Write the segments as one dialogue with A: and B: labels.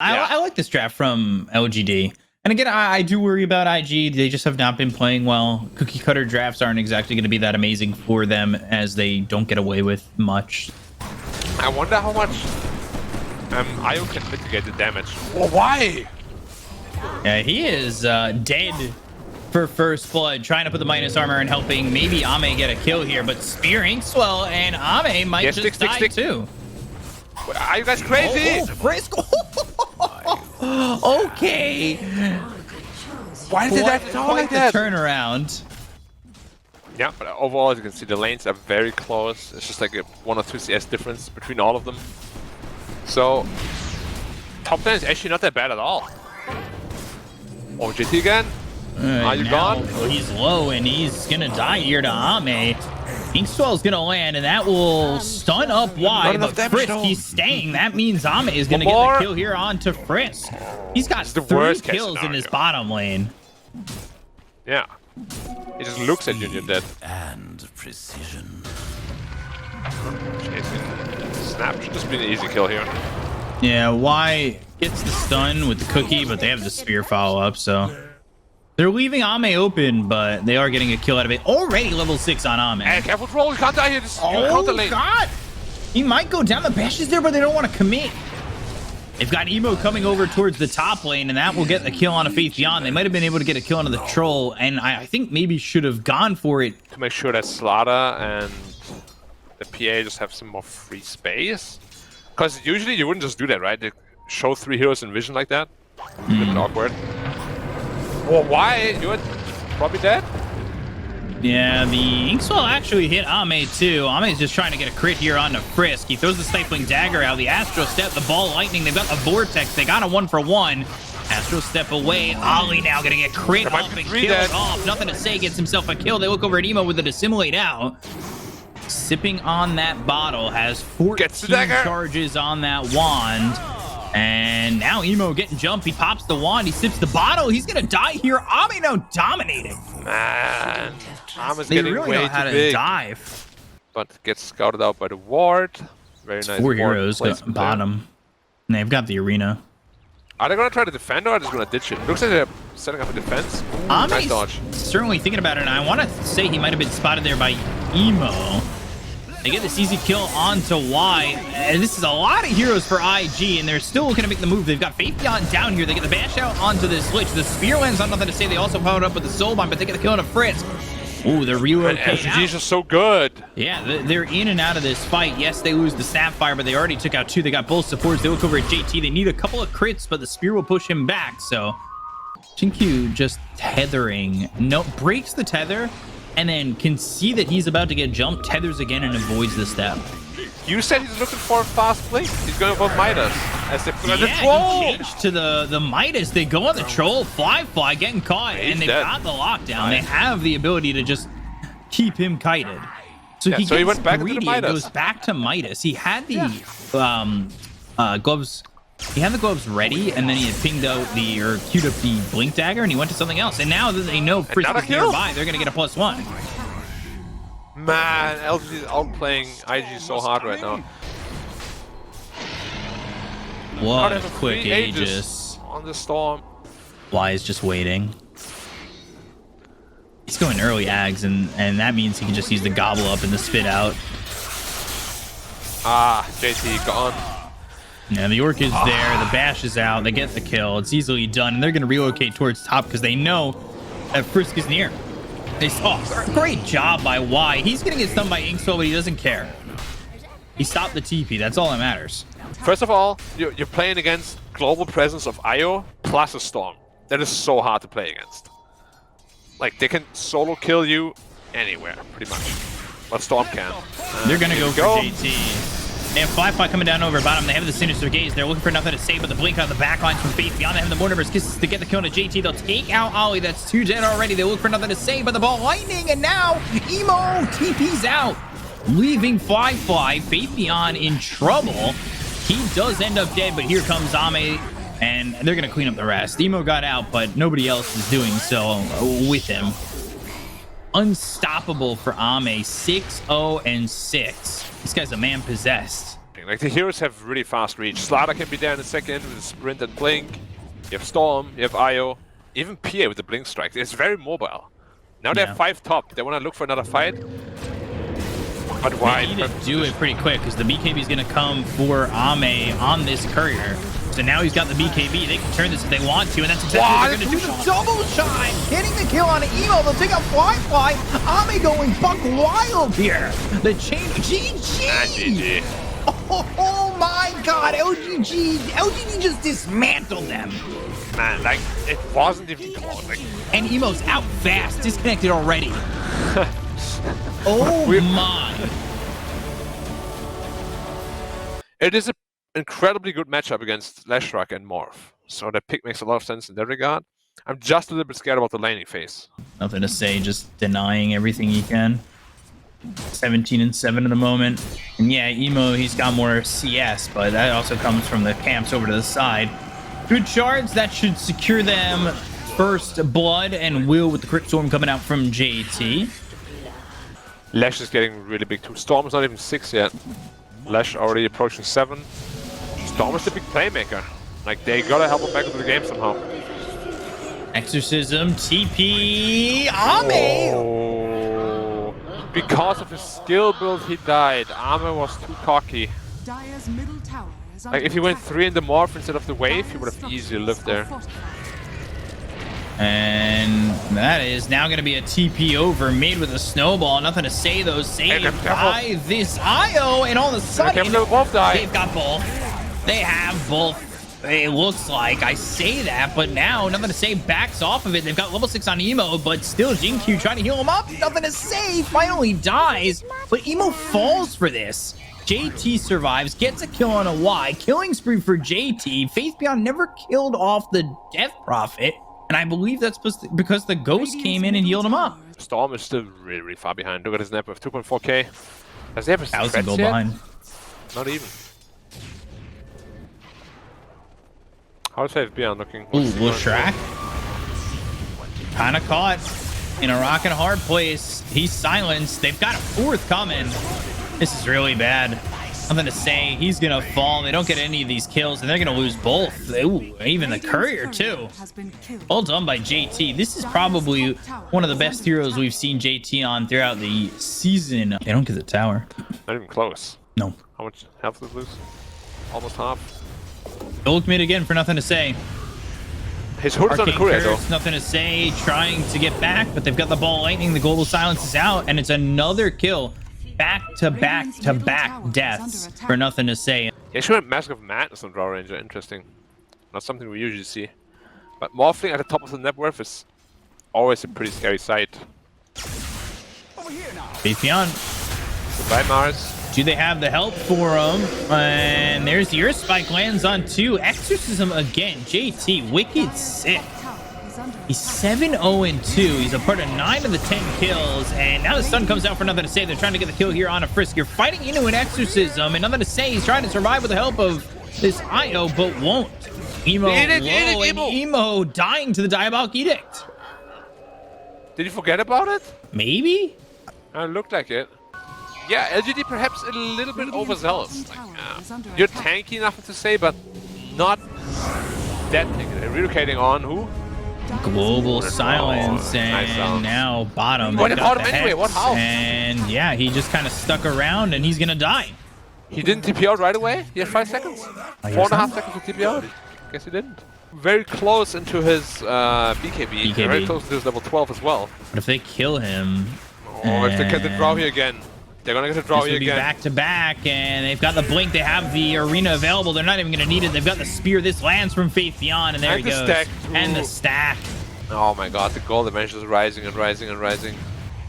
A: I like this draft from LGD. And again, I do worry about IG. They just have not been playing well. Cookie cutter drafts aren't exactly going to be that amazing for them, as they don't get away with much.
B: I wonder how much IO can mitigate the damage. Well, why?
A: Yeah, he is dead for first blood, trying to put the minus armor and helping maybe Ame get a kill here, but Spear Inkswell and Ame might just die too.
B: Are you guys crazy?
A: Oh, Frisk. Okay.
B: Why did that go like that?
A: Turnaround.
B: Yeah, but overall, as you can see, the lanes are very close. It's just like a 1 or 2 CS difference between all of them. So, top lane is actually not that bad at all. Oh, JT again? Are you gone?
A: He's low and he's gonna die here to Ame. Inkswell's gonna land and that will stun up wide, but Frisk, he's staying. That means Ame is gonna get the kill here onto Frisk. He's got 3 kills in his bottom lane.
B: Yeah. He just looks at you and you're dead.
C: And precision.
B: Snap should just be an easy kill here.
A: Yeah, Y gets the stun with the cookie, but they have the spear follow-up, so they're leaving Ame open, but they are getting a kill out of it. Already level 6 on Ame.
B: Hey, careful, troll! You can't die here. This counter lane.
A: God! He might go down. The bash is there, but they don't want to commit. They've got Emo coming over towards the top lane, and that will get the kill on a Faith Beyond. They might have been able to get a kill onto the troll, and I think maybe should have gone for it.
B: To make sure that Slaughter and the PA just have some more free space. Because usually you wouldn't just do that, right? They show 3 heroes in vision like that. A bit awkward. Well, why? You're probably dead?
A: Yeah, the Inkswell actually hit Ame too. Ame's just trying to get a crit here onto Frisk. He throws the Stifling Dagger out, the Astro Step, the Ball Lightning. They've got the Vortex. They got a 1-for-1. Astro Step away. Ollie now gonna get crit up and killed off. Nothing to say, gets himself a kill. They look over at Emo with a Dissimulate out. Sipping on that bottle, has 14 charges on that wand. And now Emo getting jumped. He pops the wand. He sips the bottle. He's going to die here. Ame now dominating.
B: Man. Ame's
A: they
B: getting
A: really
B: way
A: know how
B: too
A: to
B: big.
A: dive.
B: But gets scouted out by the ward. Very nice.
A: 4 heroes got bottom. And they've got the arena.
B: Are they going to try to defend or are they just going to ditch it? Looks like they're setting up a defense. Nice dodge.
A: Certainly thinking about it. And I want to say he might have been spotted there by Emo. They get this easy kill onto Y, and this is a lot of heroes for IG, and they're still looking to make the move. They've got Faith Beyond down here. They get the bash out onto this Lich. The Spear lands on nothing to say. They also followed up with the Soul Bomb, but they get the kill on a Frisk. Ooh, they're relocating out.
B: SG's just so good.
A: Yeah, they're in and out of this fight. Yes, they lose the Sapphire, but they already took out 2. They got both supports. They look over at JT. They need a couple of crits, but the Spear will push him back. So Chinkyu just tethering. No, breaks the tether, and then can see that he's about to get jumped, tethers again, and avoids the step.
B: You said he's looking for a fast play. He's going for Midas. As if
A: he changed to the Midas. They go on the troll, fly, getting caught, and they've got the lockdown. They have the ability to just keep him kited. So he went back to the Midas. Goes back to Midas. He had the gloves. He had the gloves ready, and then he had pinged out or queued up the Blink Dagger, and he went to something else. And now that they know Frisk is nearby, they're going to get a +1.
B: Man, LG is outplaying IG so hard right now.
A: What a quick Aegis
B: on the storm.
A: Y is just waiting. He's going early Ags, and that means he can just use the Gobble Up and the Spit Out.
B: JT gone.
A: Yeah, the Orc is there. The Bash is out. They get the kill. It's easily done, and they're going to relocate towards top because they know that Frisk is near. They saw great job by Y. He's going to get stunned by Inkswell, but he doesn't care. He stopped the TP. That's all that matters.
B: First of all, you're playing against global presence of IO plus a Storm. That is so hard to play against. Like, they can solo kill you anywhere, pretty much. But Storm can.
A: They're going to go for JT. They have Fly coming down over bottom. They have the Sinister Gaze. They're looking for nothing to say but the blink on the back lines from Faith Beyond. They have the Mortimer's Kisses to get the kill to JT. They'll take out Ollie. That's 2 dead already. They look for nothing to say but the Ball Lightning. And now Emo TP's out, leaving Fly. Faith Beyond in trouble. He does end up dead, but here comes Ame, and they're going to clean up the rest. Emo got out, but nobody else is doing so with him. Unstoppable for Ame. 6-0-6. This guy's a man possessed.
B: everything. Like, the heroes have really fast reach. Slaughter can be there in a second with a sprint and blink. You have Storm, you have Io, even PA with the blink strike. It's very mobile. Now they have 5 top. They want to look for another fight. But why?
A: They need to do it pretty quick because the BKB is going to come for Ame on this courier. So now he's got the BKB. They can turn this if they want to, and that's exactly what they're going to do.
D: Double shine, getting the kill on Emo. They'll take out Fly. Ame going buck wild here. The chain, GG. Oh my God, LGD just dismantled them.
B: Man, like, it wasn't even close. Like,
A: and Emo's out fast, disconnected already. Oh my.
B: It is an incredibly good matchup against Leshrac and Morph. So that pick makes a lot of sense in that regard. I'm just a little bit scared about the laning phase.
A: Nothing to say, just denying everything he can. 17-7 at the moment. And yeah, Emo, he's got more CS, but that also comes from the camps over to the side. Good shards, that should secure them first blood and will with the Crypt Storm coming out from JT.
B: Lesh is getting really big too. Storm is not even 6 yet. Lesh already approaching 7. Storm is the big playmaker. Like, they gotta help him back into the game somehow.
A: Exorcism, TP, Ame!
B: Oh. Because of his skill build, he died. Ame was too cocky.
E: Dire's middle tower is
B: Like, if he went 3 in the morph instead of the wave, he would have easily lived there.
A: And that is now going to be a TP over, made with a snowball. Nothing to say, though. Saved by this Io, and all of a sudden, they've got both. They have both. It looks like, I say that, but now, nothing to say, backs off of it. They've got level 6 on Emo, but still Jinkyu trying to heal him up. Nothing to say, finally dies, but Emo falls for this. JT survives, gets a kill on a Y, killing spree for JT. Faith Beyond never killed off the Death Prophet, and I believe that's because the Ghost came in and healed him up.
B: Storm is still really, really far behind. Look at his net with 2.4k. Does he have a
A: 1,000 gold behind?
B: Not even. How's Faith Beyond looking?
A: Ooh, Leshrac. Kind of caught in a rock and a hard place. He's silenced. They've got a 4th coming. This is really bad. Nothing to say. He's going to fall. They don't get any of these kills, and they're going to lose both. Ooh, even the courier, too. Well done by JT. This is probably one of the best heroes we've seen JT on throughout the season. They don't get the tower.
B: Not even close.
A: No.
B: How much health did they lose? Almost half.
A: Gold mid again for nothing to say.
B: His hood's on the courier, though.
A: Nothing to say. Trying to get back, but they've got the ball lightning. The global silence is out, and it's another kill. Back-to-back deaths for nothing to say.
B: Yeah, sure, Mask of Madness on Draw Ranger. Interesting. Not something we usually see. But morphing at the top of the net worth is always a pretty scary sight.
A: Faith Beyond.
B: Goodbye, Mars.
A: Do they have the help for him? And there's the Earth Spike lands on 2. Exorcism again. JT, wicked sick. He's 7-0-2. He's a part of 9 of the 10 kills. And now the stun comes out for nothing to say. They're trying to get the kill here on a Frisk. You're fighting into an Exorcism, and nothing to say. He's trying to survive with the help of this Io, but won't. Emo low, and Emo dying to the Diabolic Edict.
B: Did you forget about it?
A: Maybe?
B: It looked like it. Yeah, LGD perhaps a little bit overzealous. Like, you're tanky, nothing to say, but not that tanky. They're relocating on who?
A: Global silence, and now bottom.
B: What about him anyway? What? How?
A: And yeah, he just kind of stuck around, and he's gonna die.
B: He didn't TP out right away? He had 5 seconds. 4.5 seconds to TP out. Guess he didn't. Very close into his BKB. Very close to his level 12 as well.
A: But if they kill him...
B: Oh, if they get the draw here again. They're gonna get the draw here again.
A: Back to back, and they've got the blink. They have the arena available. They're not even gonna need it. They've got the spear. This lands from Faith Beyond, and there he goes. And the stack.
B: Oh my god, the gold dimension is rising and rising and rising.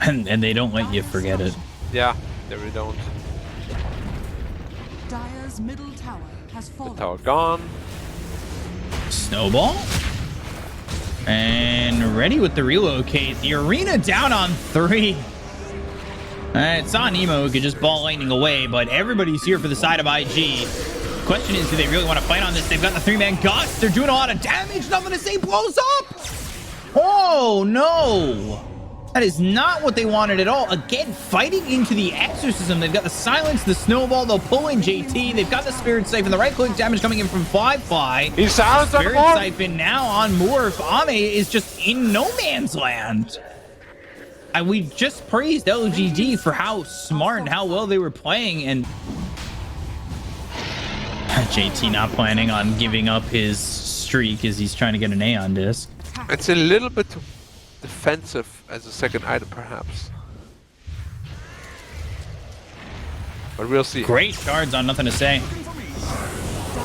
A: And they don't let you forget it.
B: Yeah, they really don't.
E: Dire's middle tower has fallen.
B: The tower gone.
A: Snowball. And ready with the relocate. The arena down on 3. It's on Emo who could just ball lightning away, but everybody's here for the side of IG. Question is, do they really want to fight on this? They've got the 3-man gust. They're doing a lot of damage. Nothing to say. Blows up. Oh, no.
D: That is not what they wanted at all. Again, fighting into the exorcism. They've got the silence, the snowball. They'll pull in JT. They've got the spirit siphon. The right click damage coming in from Fly.
B: He's silenced on the
D: Spirit
B: board.
D: siphon now on Morph. Ame is just in no man's land. And we just praised LGD for how smart and how well they were playing, and JT not planning on giving up his streak as he's trying to get an A on disc.
B: It's a little bit too defensive as a second item, perhaps. But we'll see.
D: Great cards on Nothing to Say.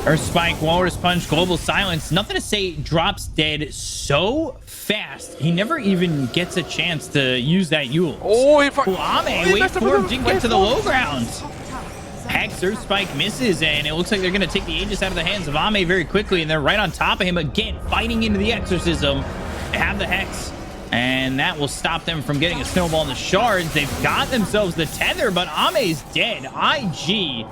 D: Earth Spike, Walrus Punch, Global Silence. Nothing to Say drops dead so fast. He never even gets a chance to use that Yule.
B: Oh, he
D: Ame, wait for him, didn't get to the low ground. Hex, Earth Spike misses, and it looks like they're going to take the Aegis out of the hands of Ame very quickly, and they're right on top of him again, fighting into the Exorcism. They have the Hex, and that will stop them from getting a snowball in the shards. They've got themselves the tether, but Ame's dead. IG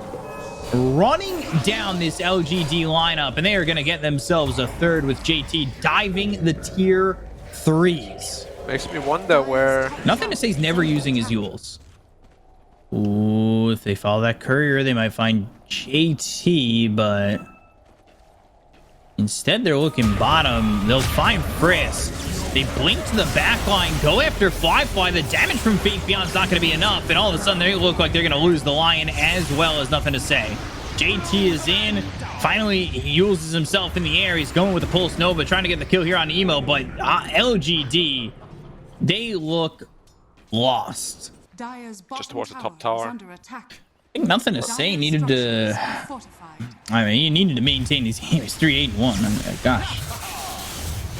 D: running down this LGD lineup, and they are going to get themselves a third with JT diving the tier 3s.
B: Makes me wonder where...
D: Nothing to Say he's never using his Yules. Ooh, if they follow that courier, they might find JT, but instead they're looking bottom. They'll find Frisk. They blink to the back line, go after Fly. The damage from Faith Beyond's not going to be enough, and all of a sudden they look like they're going to lose the Lion as well as Nothing to Say. JT is in. Finally, he uses himself in the air. He's going with the Pulse Nova, trying to get the kill here on Emo, but LGD, they look lost.
B: Just towards the top tower.
D: I think Nothing to Say needed to... I mean, he needed to maintain his game. He's 3-8-1. I mean, gosh.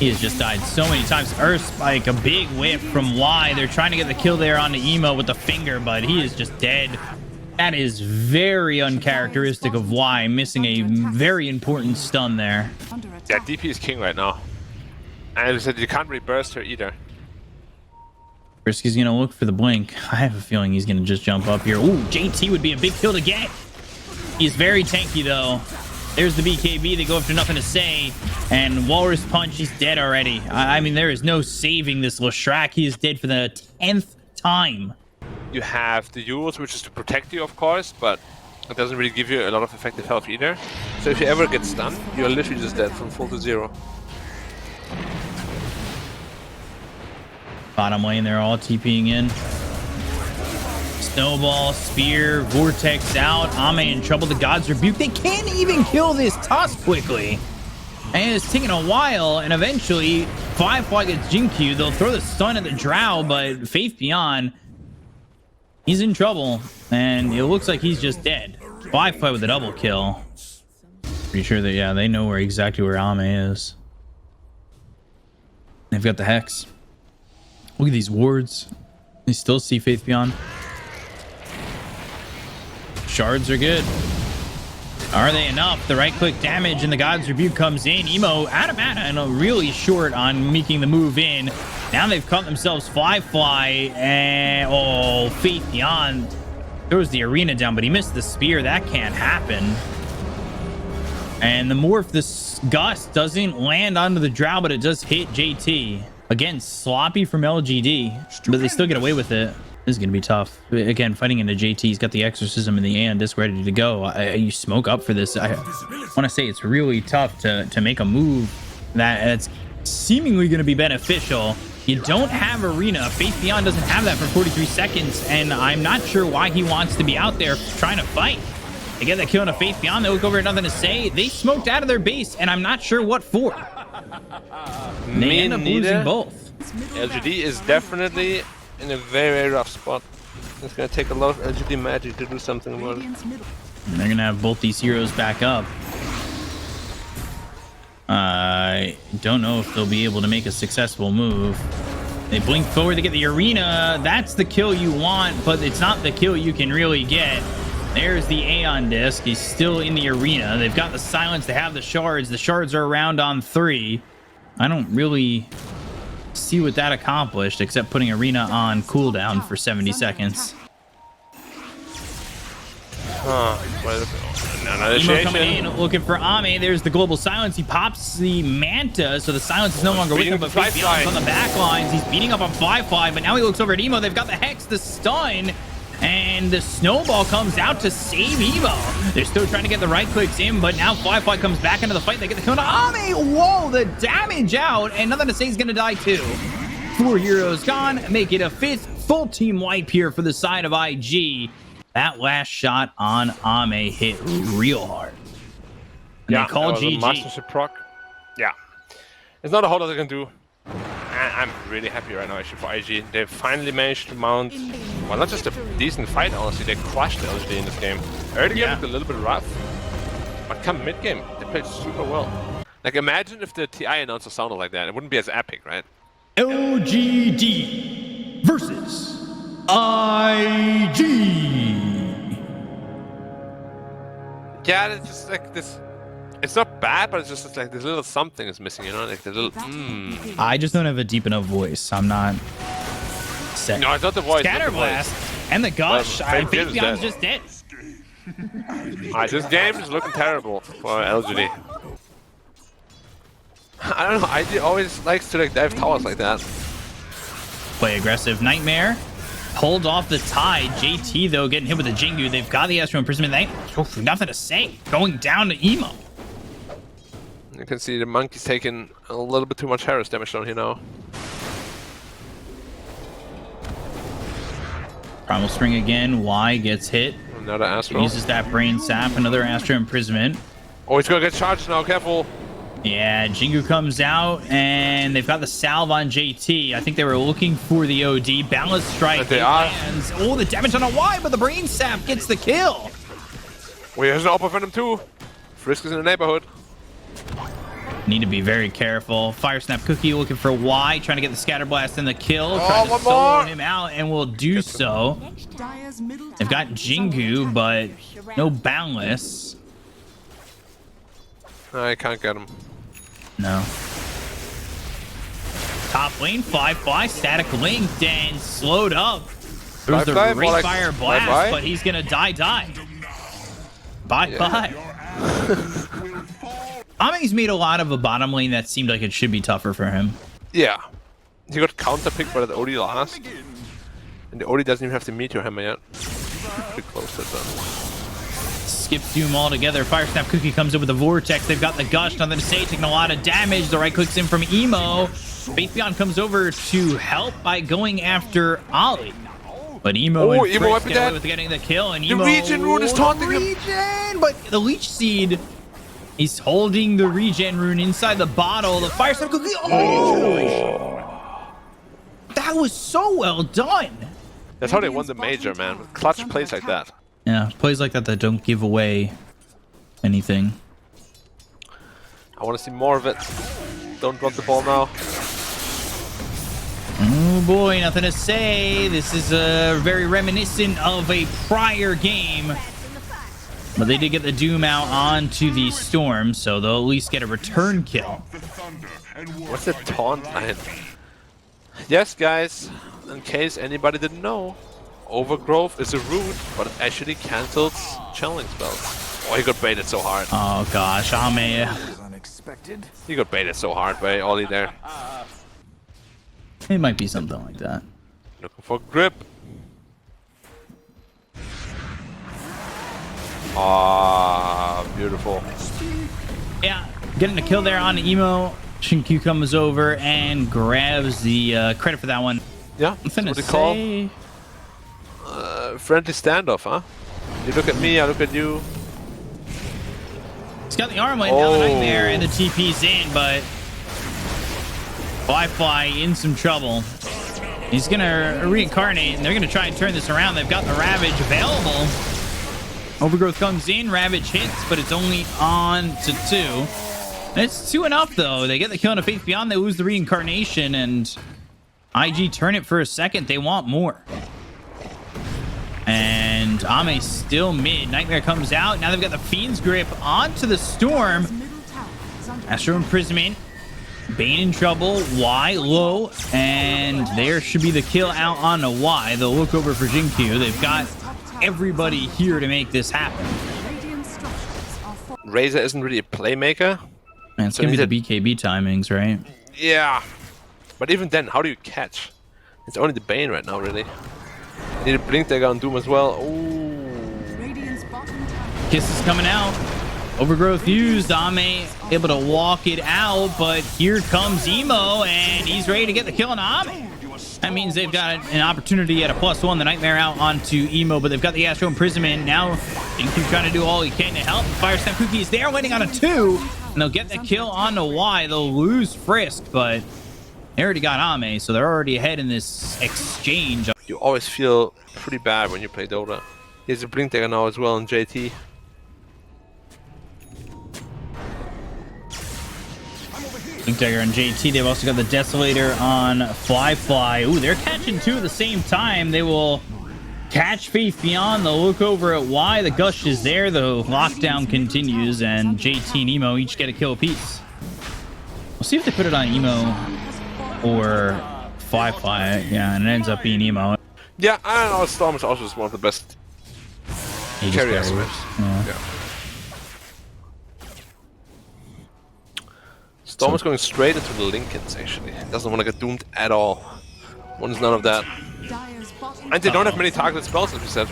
D: He has just died so many times. Earth Spike, a big whip from Y. They're trying to get the kill there on the Emo with the finger, but he is just dead. That is very uncharacteristic of Y, missing a very important stun there.
B: Yeah, DP is king right now. And as I said, you can't really burst her either.
D: Frisk is going to look for the blink. I have a feeling he's going to just jump up here. Ooh, JT would be a big kill to get. He's very tanky, though. There's the BKB. They go after Nothing to Say. And Walrus Punch, he's dead already. I mean, there is no saving this Leshrac. He is dead for the 10th time.
B: You have the Yules, which is to protect you, of course, but it doesn't really give you a lot of effective health either. So if you ever get stunned, you're literally just dead from full to 0.
D: Bottom lane, they're all TPing in. Snowball, Spear, Vortex out. Ame in trouble. The God's Rebuke. They can't even kill this Tusk quickly. And it's taking a while, and eventually, Firefly gets Jinkyu. They'll throw the stun at the Drow, but Faith Beyond, he's in trouble, and it looks like he's just dead. Firefly with a double kill. Pretty sure that, yeah, they know exactly where Ame is. They've got the Hex. Look at these wards. They still see Faith Beyond. Shards are good. Are they enough? The right-click damage and the God's Rebuke comes in. Emo out of mana and really short on making the move in. Now they've caught themselves Fly, and oh, Faith Beyond throws the arena down, but he missed the spear. That can't happen. And the Morph, this Gust doesn't land onto the Drow, but it does hit JT. Again, sloppy from LGD, but they still get away with it. This is going to be tough. Again, fighting into JT. He's got the Exorcism in the and disc ready to go. You smoke up for this. I want to say it's really tough to make a move that's seemingly going to be beneficial. You don't have Arena. Faith Beyond doesn't have that for 43 seconds, and I'm not sure why he wants to be out there trying to fight. They get that kill on a Faith Beyond. They look over at Nothing to Say. They smoked out of their base, and I'm not sure what for. They end up losing both.
B: LGD is definitely in a very, very rough spot. It's going to take a lot of LGD magic to do something about it.
D: And they're going to have both these heroes back up. I don't know if they'll be able to make a successful move. They blink forward to get the Arena. That's the kill you want, but it's not the kill you can really get. There's the Aeon disc. He's still in the Arena. They've got the silence. They have the shards. The shards are around on 3. I don't really see what that accomplished except putting Arena on cooldown for 70 seconds.
B: Well, Another
A: Emo
B: initiation.
A: coming in, looking for Ame. There's the global silence. He pops the Manta, so the silence is no longer with him, but
B: Fly
A: Face Beyond's
B: Fly.
A: on the back lines. He's beating up on Fly, but now he looks over at Emo. They've got the Hex, the stun, and the Snowball comes out to save Emo. They're still trying to get the right clicks in, but now Fly comes back into the fight. They get the kill on Ame. Whoa, the damage out, and nothing to say he's going to die too. 4 heroes gone, make it a 5th full team wipe here for the side of IG. That last shot on Ame hit real hard. And they call
B: that was a
A: GG.
B: mastership proc. Yeah. There's not a whole lot they can do. I'm really happy right now actually for IG. They've finally managed to mount, well, not just a decent fight, honestly. They crushed LGD in this game. Early game
A: Yeah.
B: looked a little bit rough, but come mid-game, they played super well. Like, imagine if the TI announcer sounded like that. It wouldn't be as epic, right?
A: LGD versus IG.
B: Yeah, it's just like this. It's not bad, but it's just like this little something is missing, you know? Like the little,
A: I just don't have a deep enough voice. I'm not set.
B: No, it's not the voice. it's not the
A: Scatterblast
B: voice.
A: and the gush.
B: Well,
A: I
B: Fake
A: think
B: is
A: Beyond's
B: dead.
A: just dead.
B: Alright, this game is looking terrible for LGD. I don't know, IG always likes to like dive towers like that.
A: Play aggressive. Nightmare pulled off the tide. JT, though, getting hit with the Jingu. They've got the Astro Imprisonment. Nothing to say. Going down to Emo.
B: You can see the monkey's taking a little bit too much Harris damage down here now.
A: Primal Spring again. Y gets hit.
B: Another Astro.
A: Uses that Brain Sap. Another Astro Imprisonment.
B: Oh, he's gonna get charged now, careful.
A: Yeah, Jingu comes out, and they've got the salve on JT. I think they were looking for the OD. Balance Strike.
B: And they
A: it
B: are.
A: lands. Oh, the damage on a Y, but the Brain Sap gets the kill.
B: Wait, there's an Upper Venom too. Frisk is in the neighborhood.
A: Need to be very careful. Fire Snap Cookie looking for Y, trying to get the Scatter Blast and the kill.
B: Oh,
A: Trying to
B: one
A: solo
B: more.
A: him out, and will do so.
E: Dire's middle
A: They've got
E: tower is
A: Jingu,
E: under
A: but no Boundless.
B: I can't get him.
A: No. Top lane, Fly, static linked and slowed up. There's the
B: Fly, more
A: Great
B: like
A: Fire Blast,
B: bye-bye.
A: but he's gonna die. Bye. Ame's made a lot of a bottom lane that seemed like it should be tougher for him.
B: Yeah. He got counterpicked by the OD last. And the OD doesn't even have the Meteor Hammer yet. Pretty close to that.
A: Skips Doom altogether. Fire Snap Cookie comes in with the Vortex. They've got the Gush. Nothing to say. Taking a lot of damage. The right clicks in from Emo. Faith Beyond comes over to help by going after Ollie. But Emo and
B: Emo might
A: Fritz
B: be
A: get away
B: dead.
A: with getting the kill. And
B: The
A: Emo...
B: Regen Rune is taunting him.
A: Regen! But the Leech Seed... He's holding the Regen Rune inside the bottle. The Fire Snap Cookie... Oh! That was so well done.
B: That's how they won the major, man. With clutch plays like that.
A: Yeah, plays like that don't give away anything.
B: I want to see more of it. Don't drop the ball now.
A: Oh boy, nothing to say. This is very reminiscent of a prior game. But they did get the Doom out onto the Storm, so they'll at least get a return kill.
B: What's the taunt line? Yes, guys. In case anybody didn't know, Overgrowth is a root, but it actually cancels channeling spells. Oh, he got baited so hard.
A: Oh gosh, Ame.
C: Unexpected.
B: He got baited so hard by Ollie there.
A: It might be something like that.
B: Looking for grip. Ah, beautiful.
A: Yeah, getting a kill there on Emo. Shinkyu comes over and grabs the credit for that one.
B: Yeah,
A: Nothing
B: that's
A: to
B: what they call
A: say.
B: friendly standoff, huh? You look at me, I look at you.
A: He's got the arm laying down the
B: Oh.
A: Nightmare and the TP's in, but Fly in some trouble. He's gonna reincarnate, and they're gonna try and turn this around. They've got the Ravage available. Overgrowth comes in, Ravage hits, but it's only on to 2. It's 2 enough, though. They get the kill on a Faith Beyond, they lose the reincarnation, and IG turn it for a second. They want more. And Ame still mid. Nightmare comes out. Now they've got the Fiend's Grip onto the Storm.
E: middle tower is under
A: Astro Imprisonment. Bane in trouble. Y low. And there should be the kill out on a Y. They'll look over for Jinkyu. They've got everybody here to make this happen.
E: Radiant structures.
B: Razor isn't really a playmaker.
A: Man, it's
B: So
A: gonna be
B: need
A: the BKB timings, right?
B: Yeah. But even then, how do you catch? It's only the Bane right now, really. Need a Blink Dagger on Doom as well. Ooh.
E: Radiant's bottom tower.
A: Kiss is coming out. Overgrowth used. Ame able to walk it out, but here comes Emo, and he's ready to get the kill on Ame. That means they've got an opportunity at a +1. The Nightmare out onto Emo, but they've got the Astro Imprisonment. Now, Inkyu trying to do all he can to help. Fire Snap Cookie is there, waiting on a 2. And they'll get the kill on the Y. They'll lose Frisk, but they already got Ame, so they're already ahead in this exchange.
B: You always feel pretty bad when you play Dota. He has a Blink Dagger now as well on JT.
A: Blink Dagger on JT. They've also got the Desolator on Fly. Ooh, they're catching 2 at the same time. They will catch Faith Beyond. They'll look over at Y. The Gush is there. The lockdown continues, and JT and Emo each get a kill apiece. We'll see if they put it on Emo or Fly. Yeah, and it ends up being Emo.
B: Yeah, I don't know. Storm is also just one of the best carriers. Yeah. Storm is going straight into the Lincolns, actually. Doesn't want to get doomed at all. Wants none of that.
E: Dire's bottom
B: And they don't have many targeted spells, as we said.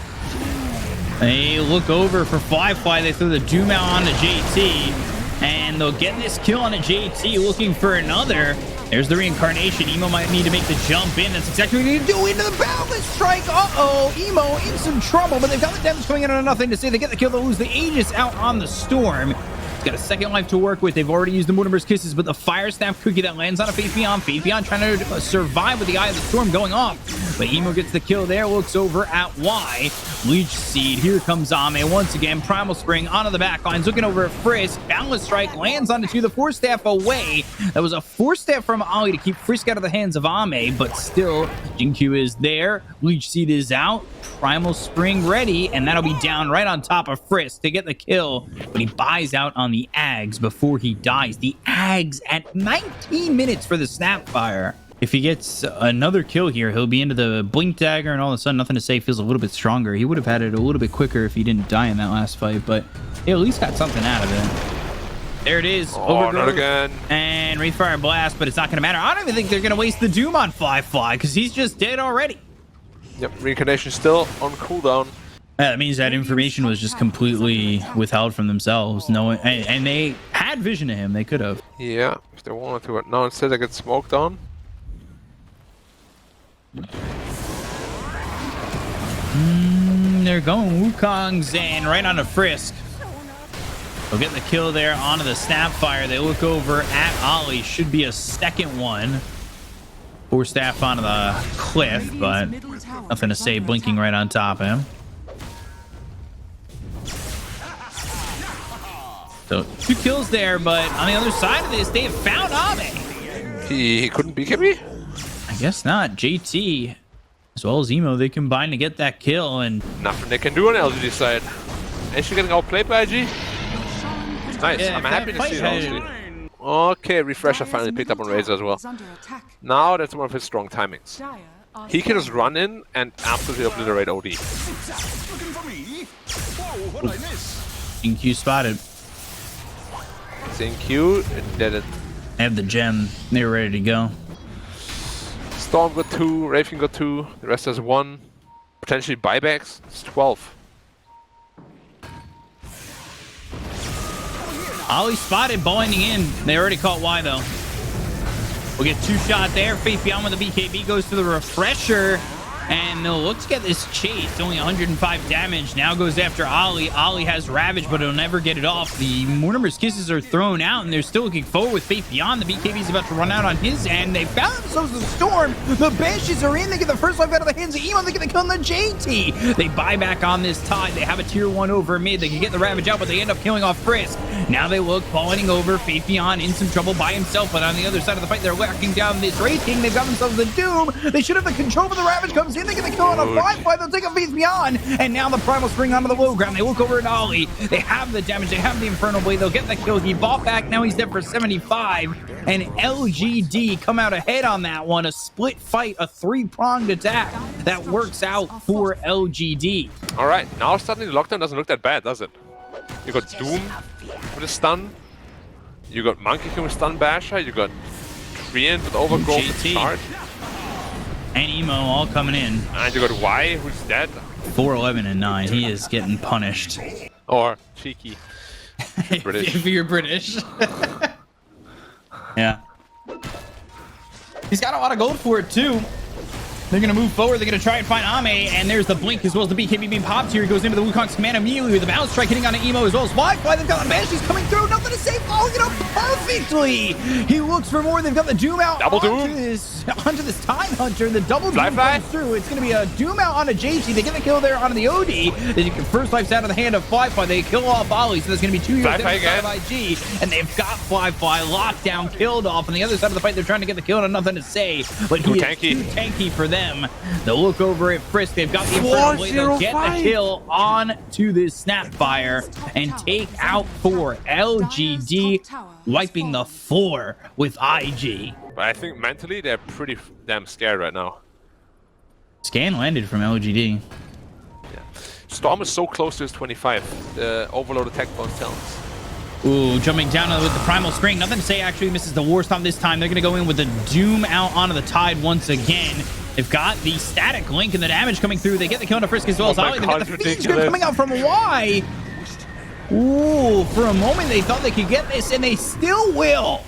A: They look over for Fly. They throw the Doom out onto JT, and they'll get this kill on a JT, looking for another. There's the reincarnation. Emo might need to make the jump in. That's exactly what he need to do into the Boundless Strike. Uh-oh, Emo in some trouble, but they've got the damage coming in on nothing to say. They get the kill. They'll lose the Aegis out on the Storm. He's got a second life to work with. They've already used the Mortimer's Kisses, but the Fire Snap Cookie that lands on a Faith Beyond. Faith Beyond trying to survive with the Eye of the Storm going off. But Emo gets the kill there, looks over at Y. Leech Seed, here comes Ame once again. Primal Spring onto the back lines, looking over at Frisk. Boundless Strike lands onto 2, the Force Staff away. That was a Force Staff from Ali to keep Frisk out of the hands of Ame, but still, Jinkyu is there. Leech Seed is out. Primal Spring ready, and that'll be down right on top of Frisk to get the kill. But he buys out on the Ags before he dies. The Ags at 19 minutes for the Snapfire. If he gets another kill here, he'll be into the Blink Dagger, and all of a sudden, Nothing to Say feels a little bit stronger. He would have had it a little bit quicker if he didn't die in that last fight, but he at least got something out of it. There it is.
B: Oh, not again.
A: And Wraithfire Blast, but it's not going to matter. I don't even think they're going to waste the Doom on Fly, because he's just dead already.
B: Yep, Reincarnation still on cooldown.
A: That means that information was just completely withheld from themselves. No, and they had vision of him. They could have.
B: Yeah, if they wanted to. Now instead they get smoked on.
A: They're going Wukongs and right onto Frisk. They'll get the kill there onto the Snapfire. They look over at Ollie. Should be a second one. Force Staff onto the cliff, but Nothing to Say blinking right on top of him. So 2 kills there, but on the other side of this, they have found Ame.
B: He couldn't BKB?
A: I guess not. JT, as well as Emo, they combine to get that kill, and
B: Nothing they can do on LGD side. Is she getting outplayed by IG? Nice.
A: Yeah,
B: I'm happy to see it,
A: fight
B: honestly. Okay, Refresher finally picked up on Razor as well. Now that's one of his strong timings. He can just run in and absolutely obliterate OD.
A: Q spotted.
B: Seeing Q, it did it.
A: They have the gem. They were ready to go.
B: Storm got 2, Raven got 2, the rest has 1. Potentially buybacks, it's 12.
A: Ollie spotted, blinding in. They already caught Y though. We'll get 2 shot there. Faith Beyond with the BKB goes to the Refresher. And they'll look to get this chased. Only 105 damage. Now goes after Ollie. Ollie has Ravage, but he'll never get it off. The Mortimer's Kisses are thrown out, and they're still looking forward with Faith Beyond. The BKB's about to run out on his end. They found themselves a Storm. The Banshees are in. They get the first life out of the hands of Emo. They get the kill on the JT. They buy back on this Tide. They have a tier 1 over mid. They can get the Ravage out, but they end up killing off Frisk. Now they look, pointing over. Faith Beyond in some trouble by himself, but on the other side of the fight, they're whacking down this Wraith King. They've got themselves the Doom. They should have the control, but the Ravage comes in. They get the kill on a Firefly. They'll take a Faith Beyond, and now the Primal Spring onto the low ground. They look over at Ollie. They have the damage. They have the Infernal Blade. They'll get the kill. He bought back. Now he's dead for 75, and LGD come out ahead on that one. A split fight, a 3-pronged attack that works out for LGD.
B: Alright, now suddenly the lockdown doesn't look that bad, does it? You got Doom, with a stun. You got Monkey King with stun basher. You got Treant with overgrowth with
A: GT.
B: shard.
A: And Emo all coming in.
B: And you got Y, who's dead.
A: 4-11 and 9. He is getting punished.
B: Or cheeky. British.
A: If you're British. Yeah.
D: He's got a lot of gold for it, too. They're going to move forward. They're going to try and find Ame. And there's the blink as well as the BKB being popped here. He goes into the Wukong's command immediately with the bounce strike hitting on an Emo as well as Wi-Fi. They've got the Banshees coming through. Nothing to say. Following it up perfectly. He looks for more. They've got the Doom out
B: Double
D: onto
B: Doom.
D: this Time Hunter. The double
B: Fly
D: Doom
B: Fly.
D: comes through. It's going to be a Doom out on a JT. They get the kill there on the OD. They get first life's out of the hand of Fly-Fly. They kill off Ollie. So there's going to be 2 years
B: Fly-Fly
D: there of IG. And they've got Fly-Fly locked down, killed off. On the other side of the fight, they're trying to get the kill and nothing to say. But he is
B: tanky.
D: too tanky for them. They'll look over at Frisk. They've got the Infernal Blade. They'll get the kill on to this Snapfire and take out 4. LGD wiping the floor with IG.
B: But I think mentally they're pretty damn scared right now.
A: Scan landed from LGD.
B: Storm is so close to his 25. The overload attack bonus talents.
A: Ooh, jumping down with the Primal Spring. Nothing to say, actually misses the War Stomp this time. They're going to go in with the Doom out onto the Tide once again. They've got the Static Link and the damage coming through. They get the kill on Frisk as well as
B: my
A: Ollie. They
B: God,
A: get the
B: ridiculous.
A: Fiend Grip coming out from Y. Ooh, for a moment they thought they could get this, and they still will.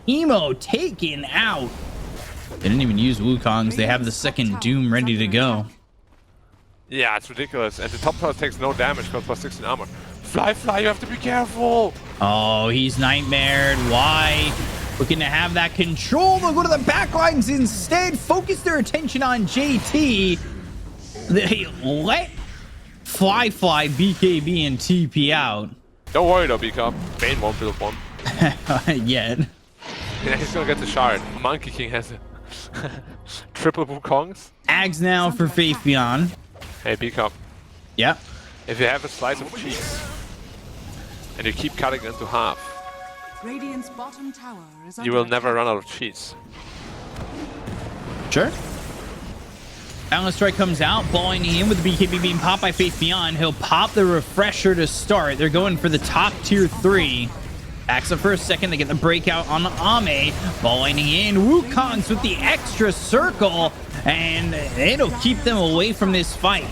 A: Emo taken out. They didn't even use Wukong's. They have the second Doom ready to go.
B: Yeah, it's ridiculous. And the top tower takes no damage because plus 16 armor. Fly, you have to be careful.
A: Oh, he's nightmared. Why? Looking to have that control. They'll go to the backlines instead. Focus their attention on JT. They let Fly, BKB, and TP out.
B: Don't worry though, Bkop. Bane won't build one.
A: Yet.
B: Yeah, he's gonna get the shard. Monkey King has it. Triple Wukongs.
A: Ags now for Faith Beyond.
B: Hey, Bkop.
A: Yep.
B: If you have a slice of cheese and you keep cutting it into half,
E: Radiant's bottom tower is
B: you will never run out of cheese.
A: Sure. Balance Strike comes out, balling in with the BKB being popped by Faith Beyond. He'll pop the Refresher to start. They're going for the top tier 3. Backs up for a second. They get the breakout on Ame. Balling in. Wukong's with the extra circle. And it'll keep them away from this fight.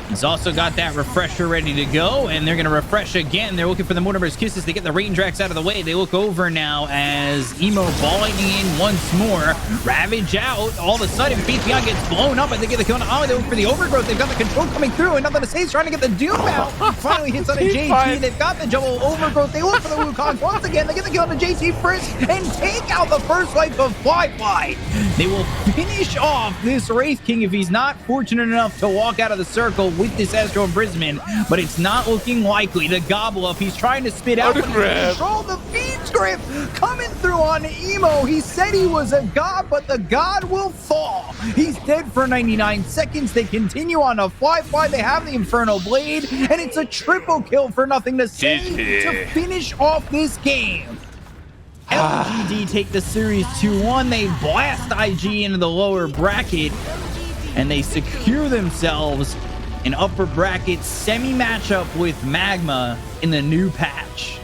A: He's also got that Refresher ready to go, and they're going to refresh again. They're looking for the Mortimer's Kisses. They get the Raindracks out of the way. They look over now as Emo balling in once more. Ravage out. All of a sudden, Faith Beyond gets blown up, and they get the kill on Ollie. They look for the Overgrowth. They've got the control coming through, and nothing to say. He's trying to get the Doom out. Finally hits on a JT. They've got the double Overgrowth. They look for the Wukong once again. They get the kill on the JT Frisk and take out the first life of Fly. They will finish off this Wraith King if he's not fortunate enough to walk out of the circle with this Astral Imprisonment, but it's not looking likely. The Gobble Up, he's trying to spit out, but he can control the Fiend's Grip coming through on Emo. He said he was a god, but the god will fall. He's dead for 99 seconds. They continue on a Fly. They have the Infernal Blade, and it's a triple kill for nothing to say to finish off this game. LGD take the series 2-1. They blast IG into the lower bracket, and they secure themselves an upper bracket semi matchup with Magma in the new patch.